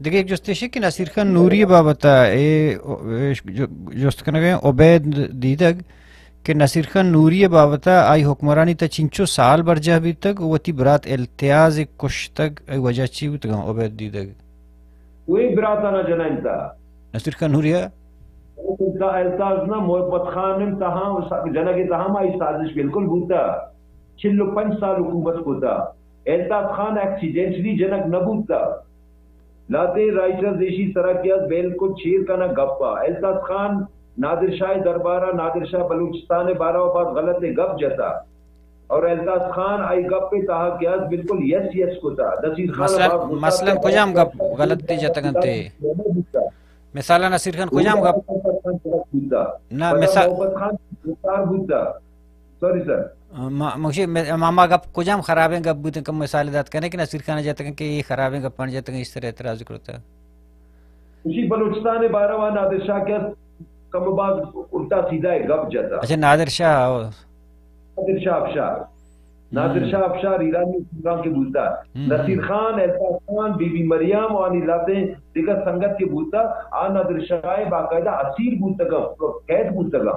دیکھیں ایک جستشی کہ نصیر خان نوری بابتا جست کنگے عبید دیدگ کہ نصیر خان نوری بابتا آئی حکمرانی تا چنچو سال برجہ بھی تک وتی برات التیاز کشتگ ای وجہ چی بھی تگا عبید دیدگ کوئی براتا نہ جنائنتا نصیر خان نوری التاز نہ محبت خان تہاں جنگ تہاں آئی سازش بالکل بوتا 45 سال حکومت ہوتا التاز خان ایکسیڈنٹلی جنگ نہ بوتا لاتے رائچر دیشی سراکیات بالکل چیر کا نہ گپا التاز خان نادر شاہ دربارہ نادر شاہ بلوچستان بارہ بعد غلط گپ جتا اور التاز خان آئی گپ پہ تہا کیاس بالکل یس یس کو تا نصیر خان مثلا کجام گپ غلط دی جتا گنتے مثلا نصیر خان کجام گپ نہ مثال محبت خان مختار بوتا سوری سر مجھے ماما گپ کجام خرابیں گپ بوتے کم مثال دات کرنے کہ نصیر خان جاتا کہ یہ خرابیں گپ پڑ جاتا اس طرح اعتراض کرتا اسی بلوچستان بارہ وہاں نادر شاہ کیا کم بعد الٹا سیدھا ہے گپ جاتا اچھا نادر شاہ افشار ایرانی حکمران کے بوتا نصیر خان التاز خان بی بی مریم اور لاتے دیگر سنگت کے بوتا آ نادر شاہ باقاعدہ اسیر بوتا گا قید بوتا گا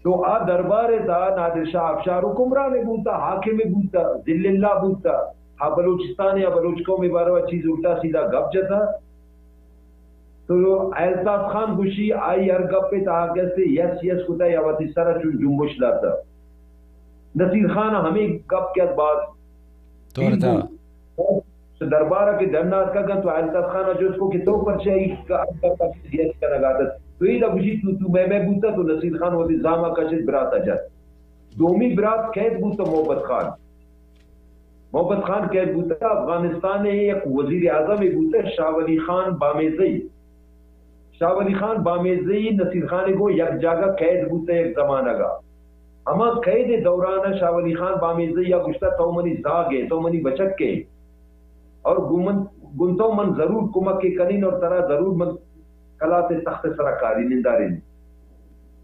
تو آ دربار دا نادر شاہ افشار حکمران بوتا حاکم بوتا ذل اللہ بوتا ہاں بلوچستان یا بلوچکوں میں بارہ چیز الٹا سیدھا گپ جاتا تو التاز خان گوشی آئی ہر گپ پہ تہا کیسے یس یس ہوتا یا وقت اس طرح چون جنبش لاتا نصیر خان ہمیں گپ کیا بات دربارہ کے درنات کا گن تو التاز خان جو اس کو کہ تو پرچہ ایک کا یس کا نگادت تو یہ لگوشی تو میں بوتا تو نصیر خان ہوتی زامہ کشت برات آجات دومی برات قید بوتا محبت خان قید بوتا افغانستان ایک وزیر اعظم بوتا شاہ ولی خان بامیزئی نصیر خان کو یک جاگہ قید بوتا ایک زمانہ گا اما قید دوران شاہ ولی خان بامیزئی یا گشتہ تو منی زاگے تو منی بچک کے اور گنتو من ضرور کمک کے کنین اور طرح ضرور من کلا سے تخت سرکاری نندارے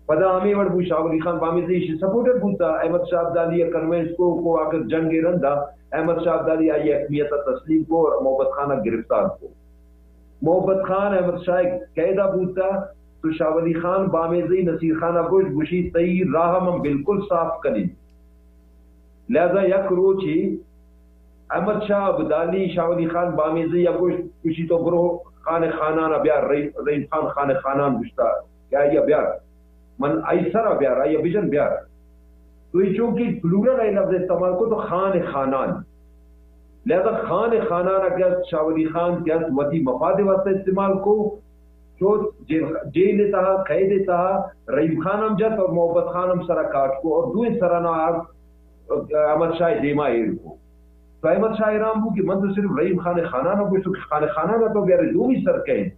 پدا ہمیں وڑبو شاہ ولی خان بامیزئی سپورٹر بوتا احمد شاہ عبدالی کنوینس کو آکر جنگ رندہ احمد شاہ عبدالی آئی اکمیت تسلیم کو اور محبت خانہ گرفتار کو محبت خان احمد شاہ قیدہ بوتا تو شاہ ولی خان بامیزئی نصیر خانہ گوش گوشی تئی راہ ہم بالکل صاف کنی لہذا یک روچی احمد شاہ عبدالی شاہ ولی خان بامیزئی یا گوش گوشی تو گروہ خان خانان بیار رحیم خان خان خانان گشتا کیا یہ بیار من ایسر بیار آئی بیجن بیار تو یہ چونکہ پلورل آئی لفظ استعمال کو تو خان خانان لہذا خان خانان اگر شاہ ولی خان کیا وطی مفاد واسطہ استعمال کو جو جیل تہا قید تہا رحیم خان ہم جت اور محبت خان ہم سرا کاٹ کو اور دوئے سرانا احمد شاہ دیما ایر کو تو احمد شاہ ایرام ہو کہ من تو صرف رحیم خان خانانہ کو تو خان خانانہ تو بیارے دو بھی سر کہیں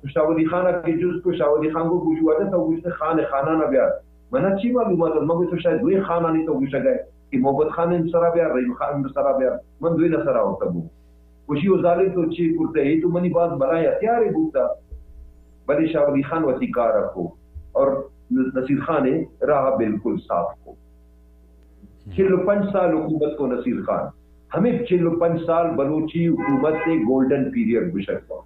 تو شاہ ولی خانہ کے جز کو شاہ ولی خان کو گوشو آتا تو گوشتے خان خانانہ بیار من اچھی معلومات ہے مگر تو شاید دوئے خانانی تو گوشا گئے کہ محبت خان ان سرا بیار رحیم خان سرا بیار من دوئے نہ سرا ہوتا بو خوشی و ظالم تو چی کرتے ہی تو منی بات بلائیں ہتھیارے بوتا بلی شاہ ولی خان وطی کار رکھو اور نصیر خان راہ بالکل صاف کو 45 سال حکومت کو نصیر خان ہمیں 45 سال بلوچی حکومت سے گولڈن پیریڈ گزرتا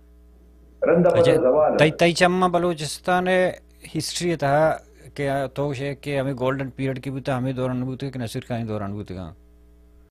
رندہ پر زوال ہے تئی چمہ بلوچستان ہسٹری تھا کہ تو کہ ہمیں گولڈن پیریڈ کی بھی تھا ہمیں دوران بوتے کہ نصیر خان دوران بوتے گا